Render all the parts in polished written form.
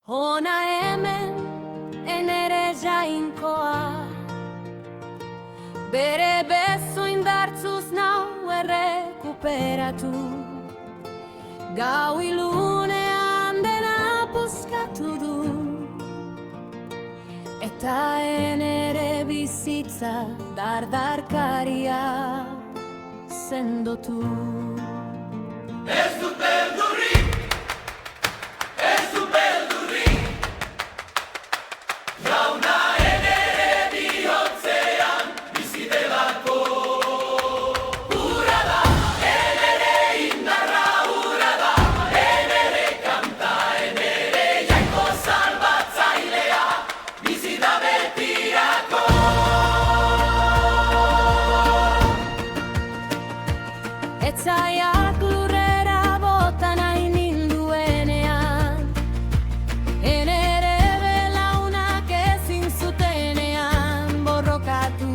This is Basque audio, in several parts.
Hona hemen, enere jainkoa, bere beso indartzuz nau errekuperatu. Gau ilunean dena puskatu du, eta enere bizitza dardarkaria sendotu. Ez dut beldurrik, ez dut beldurrik, jauna enere bihotzean bizi delako. Hura da, enere indarra, hura da, enere kanta, enere jainko salbatzailea, bizi da betirako. Etzaiak lurrera bota nahi ninduenean, enere belaunak ezin zutenean borrokatu.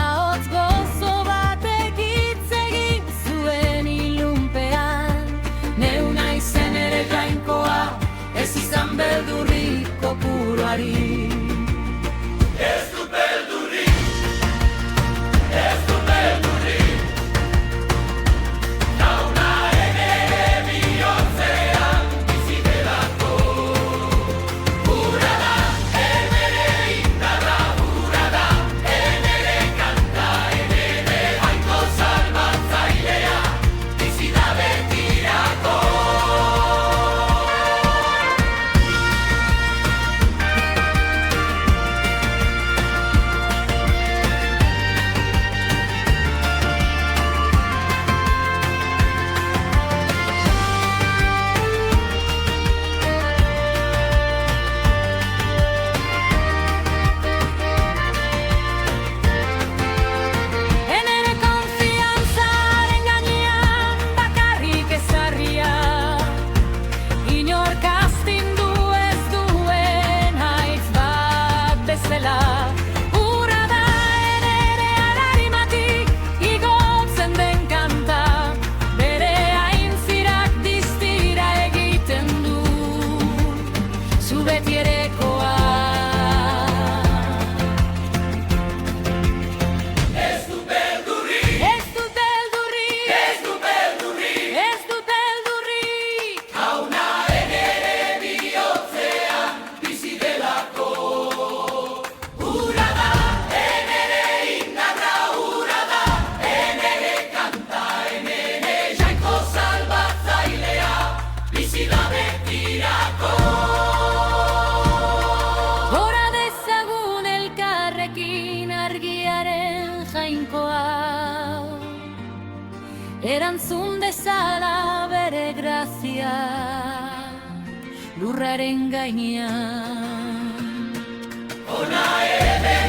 Ahots gozo batek hitz egin zuen ilunpean, neu naizen ere jainkoa, ez izan beldurrik kopuruari. Ez dut beldurrik, ez dut beldurrik, jauna enere bihotzean bizi delako. Hura da, enere indarra, hura da, enere kanta, enere jainko salbatzailea, bizi da betirako. Enere konfiantzaren gainean bakarrik ezarria, inork astindu ez duen haitz bat bezala. Hura da enere ararimatik igotzen den kanta, bere aintzirak distira egiten du, zu betierekoa. Ez dut beldurrik, Ez dut beldurrik, ez dut beldurrik, ez dut beldurrik, jauna enere bihotzean bizi delako. Hura da, enere indarra, hura da, enere kanta, enere jainko salbatzailea, bizi da betirako. gora dezagun elkarrekin argiaren jainkoa, erantzun dezala bere grazia lurraren gainean. Hona ere